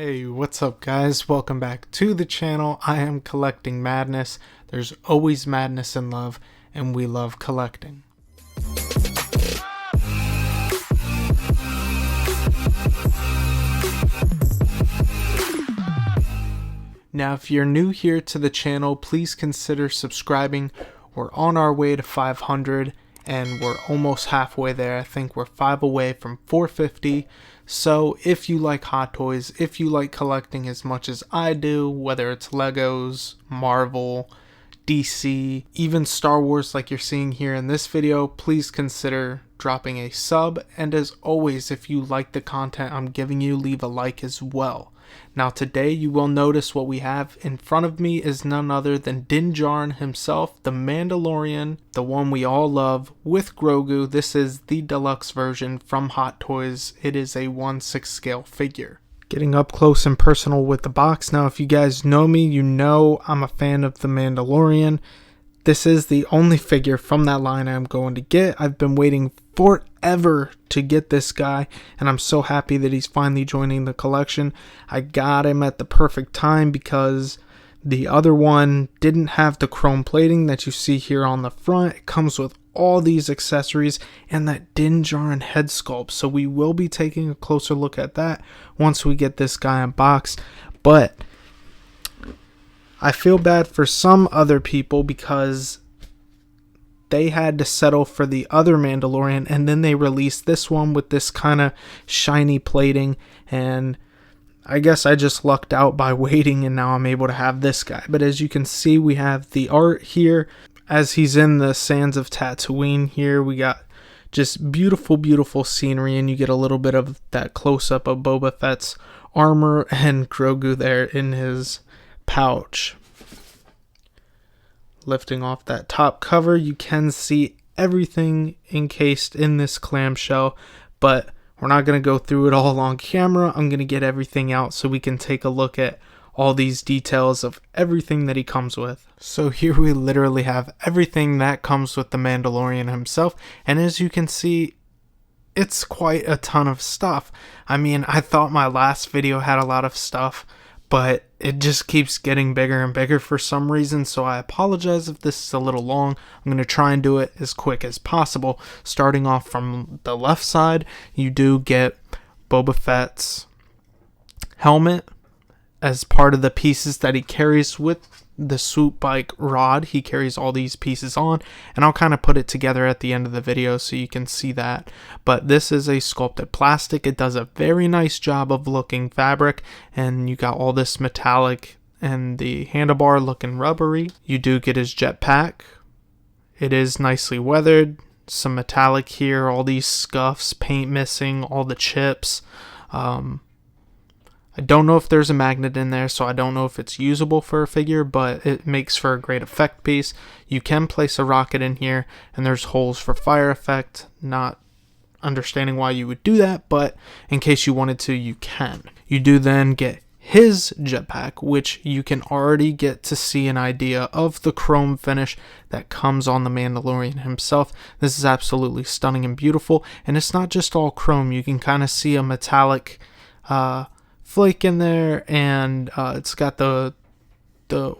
Hey, what's up guys? Welcome back to the channel. I am collecting madness. There's always madness in love, and we love collecting. Now, if you're new here to the channel, please consider subscribing. We're on our way to 500, and we're almost halfway there. I think we're 5 away from 450. So if you like Hot Toys, if you like collecting as much as I do, whether it's Legos, Marvel, DC, even Star Wars like you're seeing here in this video, please consider dropping a sub. And as always, if you like the content I'm giving you, leave a like as well. Now today you will notice what we have in front of me is none other than Din Djarin himself, the Mandalorian, the one we all love, with Grogu. This is the deluxe version from Hot Toys. It is a 1/6 scale figure. Getting up close and personal with the box. Now if you guys know me, you know I'm a fan of the Mandalorian. This is the only figure from that line I'm going to get. I've been waiting forever to get this guy, and I'm so happy that he's finally joining the collection. I got him at the perfect time because the other one didn't have the chrome plating that you see here on the front. It comes with all these accessories and that Din Djarin head sculpt, so we will be taking a closer look at that once we get this guy unboxed. But I feel bad for some other people because they had to settle for the other Mandalorian, and then they released this one with this kind of shiny plating, and I guess I just lucked out by waiting, and now I'm able to have this guy. But as you can see, we have the art here as he's in the sands of Tatooine. Here we got just beautiful scenery, and you get a little bit of that close-up of Boba Fett's armor and Grogu there in his pouch. Lifting off that top cover, you can see everything encased in this clamshell, but we're not going to go through it all on camera. I'm going to get everything out so we can take a look at all these details of everything that he comes with. So here we literally have everything that comes with the Mandalorian himself, and as you can see, it's quite a ton of stuff. I mean, I thought my last video had a lot of stuff, but it just keeps getting bigger and bigger for some reason, so I apologize if this is a little long. I'm going to try and do it as quick as possible. Starting off from the left side, you do get Boba Fett's helmet as part of the pieces that he carries with the swoop bike rod. He carries all these pieces on, and I'll kind of put it together at the end of the video so you can see that. But this is a sculpted plastic. It does a very nice job of looking fabric, and you got all this metallic and the handlebar looking rubbery. You do get his jetpack. It is nicely weathered, some metallic here, all these scuffs, paint missing, all the chips. I don't know if there's a magnet in there, so I don't know if it's usable for a figure, but it makes for a great effect piece. You can place a rocket in here, and there's holes for fire effect. Not understanding why you would do that, but in case you wanted to, you can. You do then get his jetpack, which you can already get to see an idea of the chrome finish that comes on the Mandalorian himself. This is absolutely stunning and beautiful, and it's not just all chrome. You can kind of see a metallic flake in there, and it's got the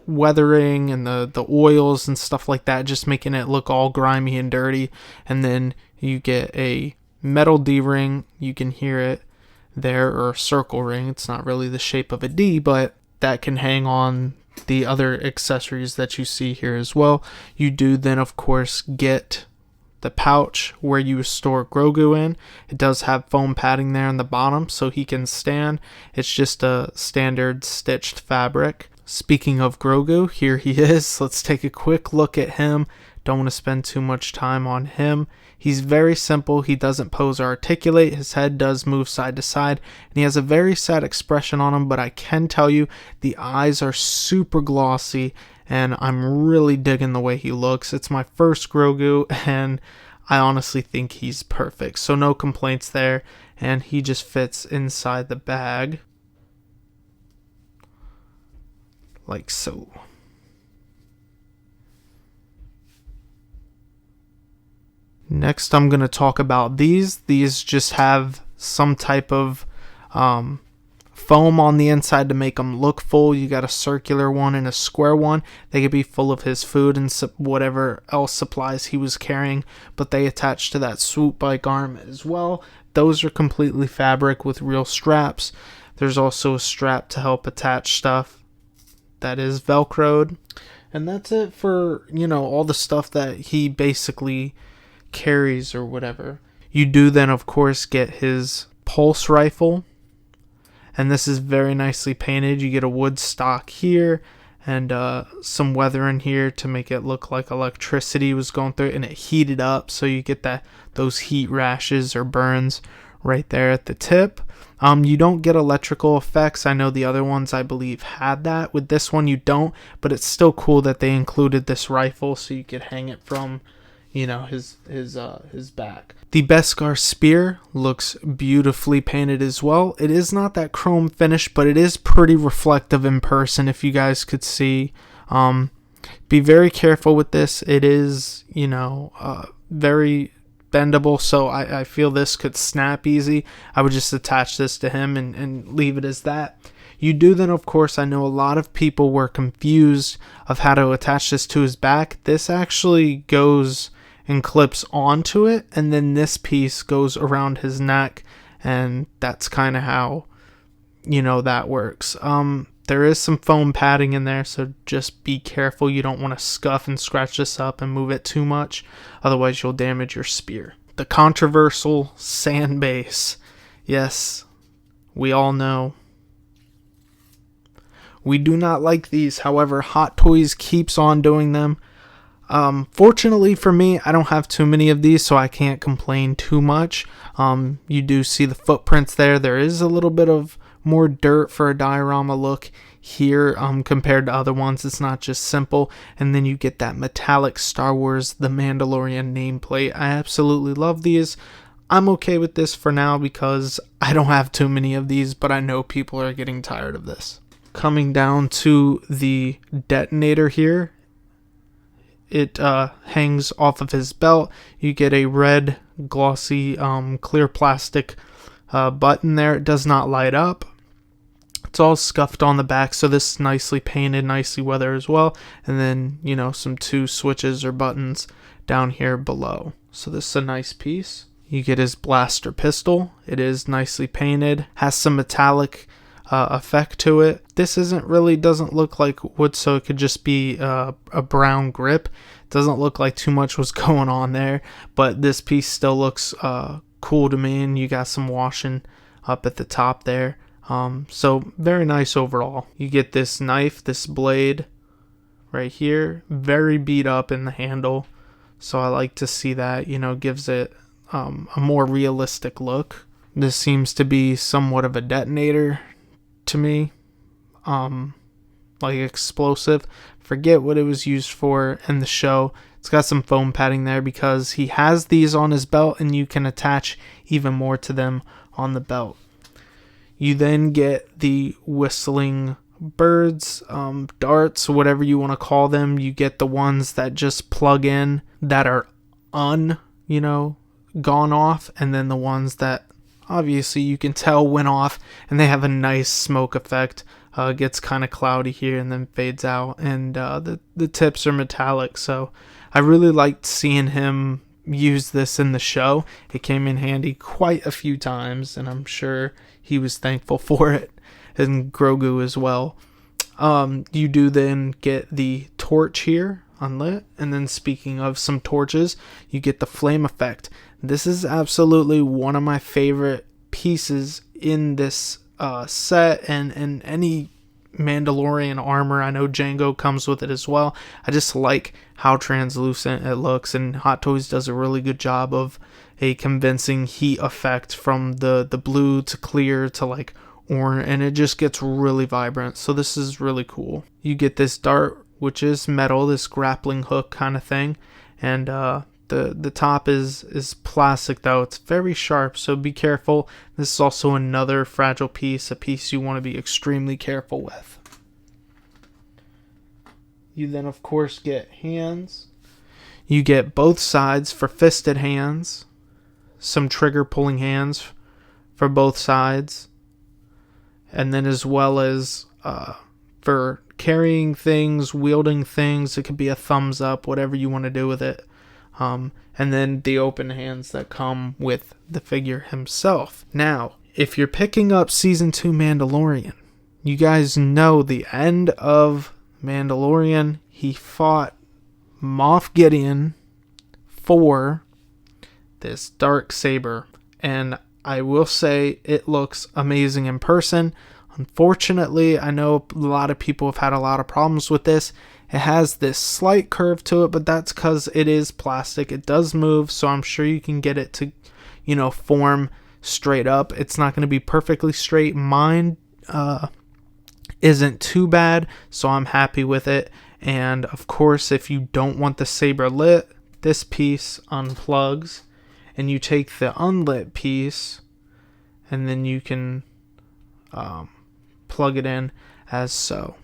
weathering and the oils and stuff like that, just making it look all grimy and dirty. And then you get a metal D ring. You can hear it there, or a circle ring. It's not really the shape of a D, but that can hang on the other accessories that you see here as well. You do then of course get the pouch where you store Grogu in. It does have foam padding there in the bottom so he can stand. It's just a standard stitched fabric. Speaking of Grogu, here he is. Let's take a quick look at him. Don't want to spend too much time on him. He's very simple. He doesn't pose or articulate. His head does move side to side, and he has a very sad expression on him, but I can tell you the eyes are super glossy, and I'm really digging the way he looks. It's my first Grogu, and I honestly think he's perfect. So no complaints there, and he just fits inside the bag like so. Next, I'm going to talk about these. These just have some type of foam on the inside to make them look full. You got a circular one and a square one. They could be full of his food and whatever else supplies he was carrying, but they attach to that swoop bike arm as well. Those are completely fabric with real straps. There's also a strap to help attach stuff that is Velcroed. And that's it for, all the stuff that he basically carries or whatever. You do then, of course, get his pulse rifle. And this is very nicely painted. You get a wood stock here and some weathering here to make it look like electricity was going through it, and it heated up, so you get those heat rashes or burns right there at the tip. You don't get electrical effects. I know the other ones, I believe, had that. With this one, you don't, but it's still cool that they included this rifle so you could hang it from, his back. The Beskar spear looks beautifully painted as well. It is not that chrome finish, but it is pretty reflective in person, if you guys could see. Be very careful with this. It is, very bendable, so I feel this could snap easy. I would just attach this to him and leave it as that. You do then, of course, I know a lot of people were confused of how to attach this to his back. This actually goes and clips onto it, and then this piece goes around his neck, and that's kind of how, that works. There is some foam padding in there, so just be careful. You don't want to scuff and scratch this up and move it too much, otherwise you'll damage your spear. The controversial sand base. Yes, we all know. We do not like these, however, Hot Toys keeps on doing them. Fortunately for me, I don't have too many of these, so I can't complain too much. You do see the footprints there. There is a little bit of more dirt for a diorama look here compared to other ones. It's not just simple. And then you get that metallic Star Wars The Mandalorian nameplate. I absolutely love these. I'm okay with this for now because I don't have too many of these, but I know people are getting tired of this. Coming down to the detonator here, it hangs off of his belt. You get a red glossy clear plastic button there. It does not light up. It's all scuffed on the back, so this is nicely painted, nicely weathered as well. And then, some 2 switches or buttons down here below. So this is a nice piece. You get his blaster pistol. It is nicely painted, has some metallic effect to it. This doesn't look like wood, so it could just be a brown grip. It doesn't look like too much was going on there, but this piece still looks cool to me, and you got some washing up at the top there. So very nice overall. You get this knife, this blade right here, very beat up in the handle, so I like to see that. Gives it a more realistic look. This seems to be somewhat of a detonator to me, like explosive. Forget what it was used for in the show. It's got some foam padding there because he has these on his belt, and you can attach even more to them on the belt. You then get the whistling birds, darts, whatever you want to call them. You get the ones that just plug in that are gone off, and then the ones that obviously you can tell went off, and they have a nice smoke effect. Gets kind of cloudy here and then fades out, and the tips are metallic, so I really liked seeing him use this in the show. It came in handy quite a few times, and I'm sure he was thankful for it, and Grogu as well. You do then get the torch here unlit, and then speaking of some torches, you get the flame effect. This is absolutely one of my favorite pieces in this set, and any Mandalorian armor. I know Jango comes with it as well. I just like how translucent it looks, and Hot Toys does a really good job of a convincing heat effect from the blue to clear to like orange, and it just gets really vibrant. So this is really cool. You get this dart, which is metal, this grappling hook kind of thing, and the top is plastic though. It's very sharp, so be careful. This is also another fragile piece, a piece you want to be extremely careful with. You then of course get hands. You get both sides for fisted hands, some trigger pulling hands for both sides, And then as well as for carrying things, wielding things, it could be a thumbs up, whatever you want to do with it. And then the open hands that come with the figure himself. Now, if you're picking up Season 2 Mandalorian, you guys know the end of Mandalorian, he fought Moff Gideon for this dark saber. And I will say it looks amazing in person. Unfortunately, I know a lot of people have had a lot of problems with this. It has this slight curve to it, but that's because it is plastic. It does move, so I'm sure you can get it to, form straight up. It's not going to be perfectly straight. Mine isn't too bad, so I'm happy with it. And of course, if you don't want the saber lit, this piece unplugs, and you take the unlit piece, and then you can plug it in as so.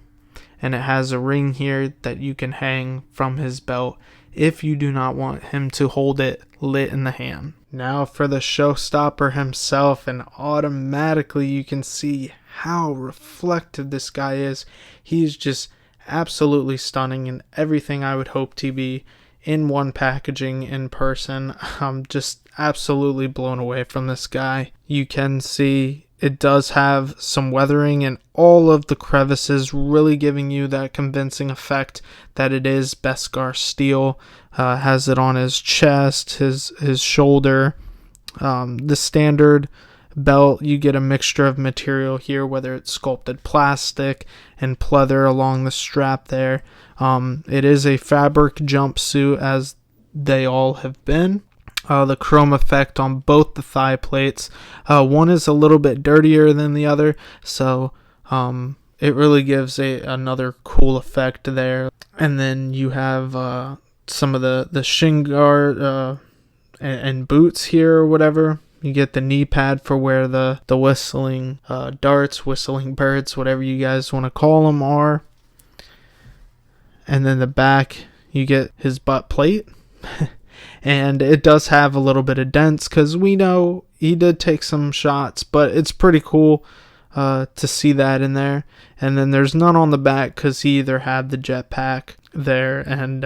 And it has a ring here that you can hang from his belt if you do not want him to hold it lit in the hand. Now for the showstopper himself, and automatically you can see how reflective this guy is. He's just absolutely stunning, and everything I would hope to be in one packaging in person. I'm just absolutely blown away from this guy. You can see it does have some weathering in all of the crevices, really giving you that convincing effect that it is Beskar steel. Has it on his chest, his shoulder. The standard belt, you get a mixture of material here, whether it's sculpted plastic and pleather along the strap there. It is a fabric jumpsuit, as they all have been. The chrome effect on both the thigh plates. One is a little bit dirtier than the other, so it really gives another cool effect there. And then you have some of the shin guard and boots here or whatever. You get the knee pad for where the whistling darts, whistling birds, whatever you guys want to call them are. And then the back, you get his butt plate. And it does have a little bit of dents because we know he did take some shots, but it's pretty cool to see that in there. And then there's none on the back because he either had the jetpack there, and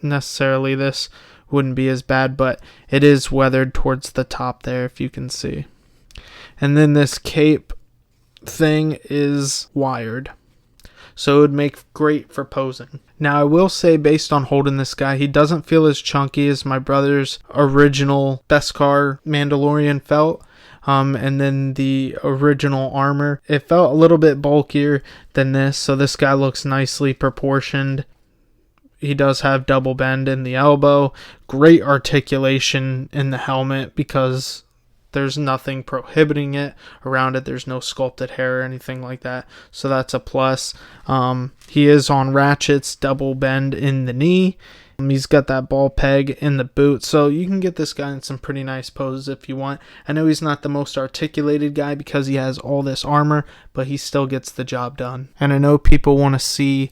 necessarily this wouldn't be as bad, but it is weathered towards the top there, if you can see. And then this cape thing is wired, so it would make great for posing. Now, I will say, based on holding this guy, he doesn't feel as chunky as my brother's original Beskar Mandalorian felt. And then the original armor, it felt a little bit bulkier than this, so this guy looks nicely proportioned. He does have double bend in the elbow, great articulation in the helmet because there's nothing prohibiting it around it. There's no sculpted hair or anything like that, so that's a plus. He is on ratchets, double bend in the knee. He's got that ball peg in the boot, so you can get this guy in some pretty nice poses if you want. I know he's not the most articulated guy because he has all this armor, but he still gets the job done. And I know people want to see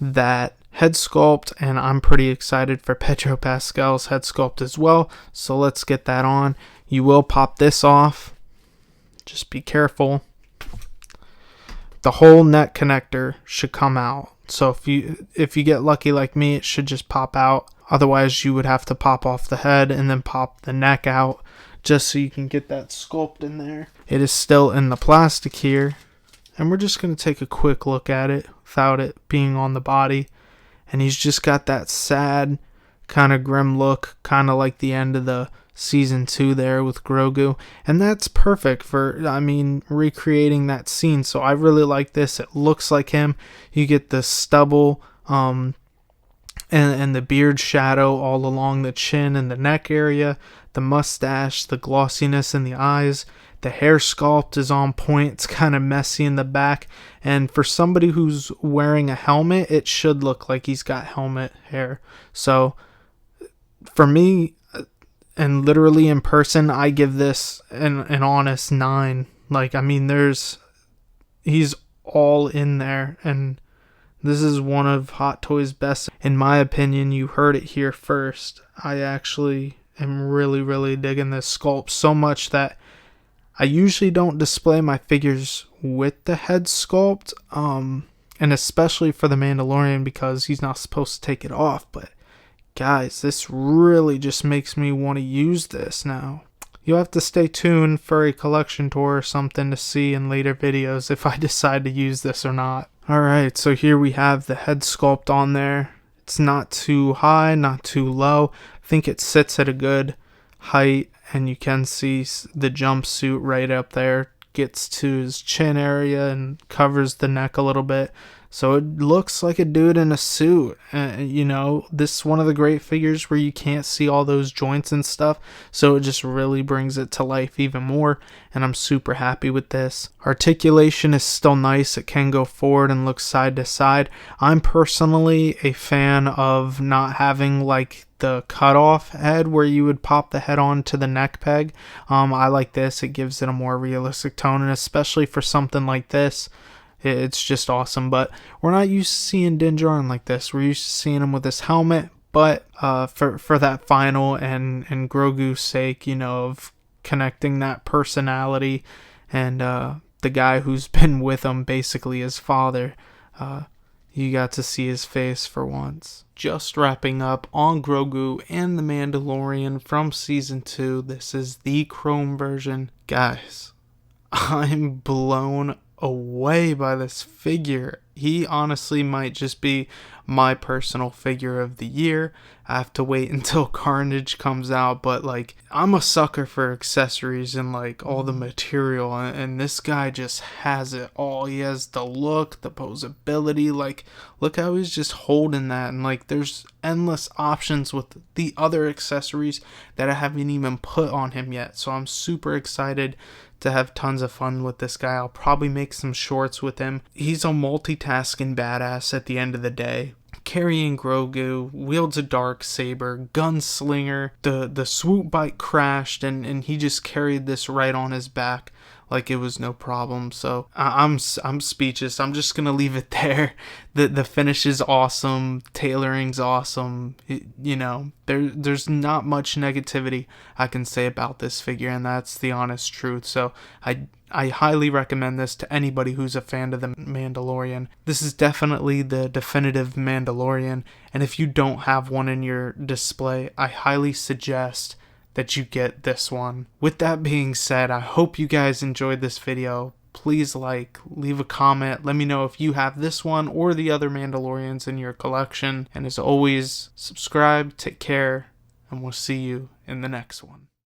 that head sculpt, and I'm pretty excited for Pedro Pascal's head sculpt as well, so let's get that on. You will pop this off, just be careful. The whole neck connector should come out, so if you get lucky like me, it should just pop out. Otherwise, you would have to pop off the head and then pop the neck out just so you can get that sculpt in there. It is still in the plastic here, and we're just going to take a quick look at it without it being on the body. And he's just got that sad, kind of grim look, kind of like the end of the Season 2 there with Grogu. And that's perfect for, recreating that scene. So I really like this. It looks like him. You get the stubble and the beard shadow all along the chin and the neck area. The mustache, the glossiness in the eyes. The hair sculpt is on point. It's kind of messy in the back. And for somebody who's wearing a helmet, it should look like he's got helmet hair. So for me, and literally in person, I give this an honest 9. He's all in there. And this is one of Hot Toys' best. In my opinion, you heard it here first. I actually am really, really digging this sculpt so much that I usually don't display my figures with the head sculpt, and especially for the Mandalorian because he's not supposed to take it off. But guys, this really just makes me want to use this now. You'll have to stay tuned for a collection tour or something to see in later videos if I decide to use this or not. Alright, so here we have the head sculpt on there. It's not too high, not too low. I think it sits at a good height, and you can see the jumpsuit right up there. Gets to his chin area and covers the neck a little bit. So it looks like a dude in a suit. You know, this is one of the great figures where you can't see all those joints and stuff. So it just really brings it to life even more. And I'm super happy with this. Articulation is still nice. It can go forward and look side to side. I'm personally a fan of not having like the cutoff head where you would pop the head onto the neck peg. I like this. It gives it a more realistic tone, and especially for something like this, it's just awesome. But we're not used to seeing Din Djarin like this. We're used to seeing him with this helmet. But for that final and Grogu's sake, you know, of connecting that personality and the guy who's been with him, basically his father, you got to see his face for once. Just wrapping up on Grogu and the Mandalorian from Season 2. This is the Chrome version. Guys, I'm blown away by this figure. He honestly might just be my personal figure of the year. I have to wait until Carnage comes out, but like, I'm a sucker for accessories and like all the material, and this guy just has it all. He has the look, the posability, like look how he's just holding that, and like there's endless options with the other accessories that I haven't even put on him yet. So I'm super excited to have tons of fun with this guy. I'll probably make some shorts with him. He's a multitasking badass at the end of the day. Carrying Grogu, wields a dark saber, gunslinger. The swoop bike crashed, and he just carried this right on his back like it was no problem. So I'm speechless. I'm just gonna leave it there. The finish is awesome. Tailoring's awesome. You know, there's not much negativity I can say about this figure, and that's the honest truth. So I highly recommend this to anybody who's a fan of the Mandalorian. This is definitely the definitive Mandalorian, and if you don't have one in your display, I highly suggest that you get this one. With that being said, I hope you guys enjoyed this video. Please leave a comment, let me know if you have this one or the other Mandalorians in your collection, and as always, subscribe, take care, and we'll see you in the next one.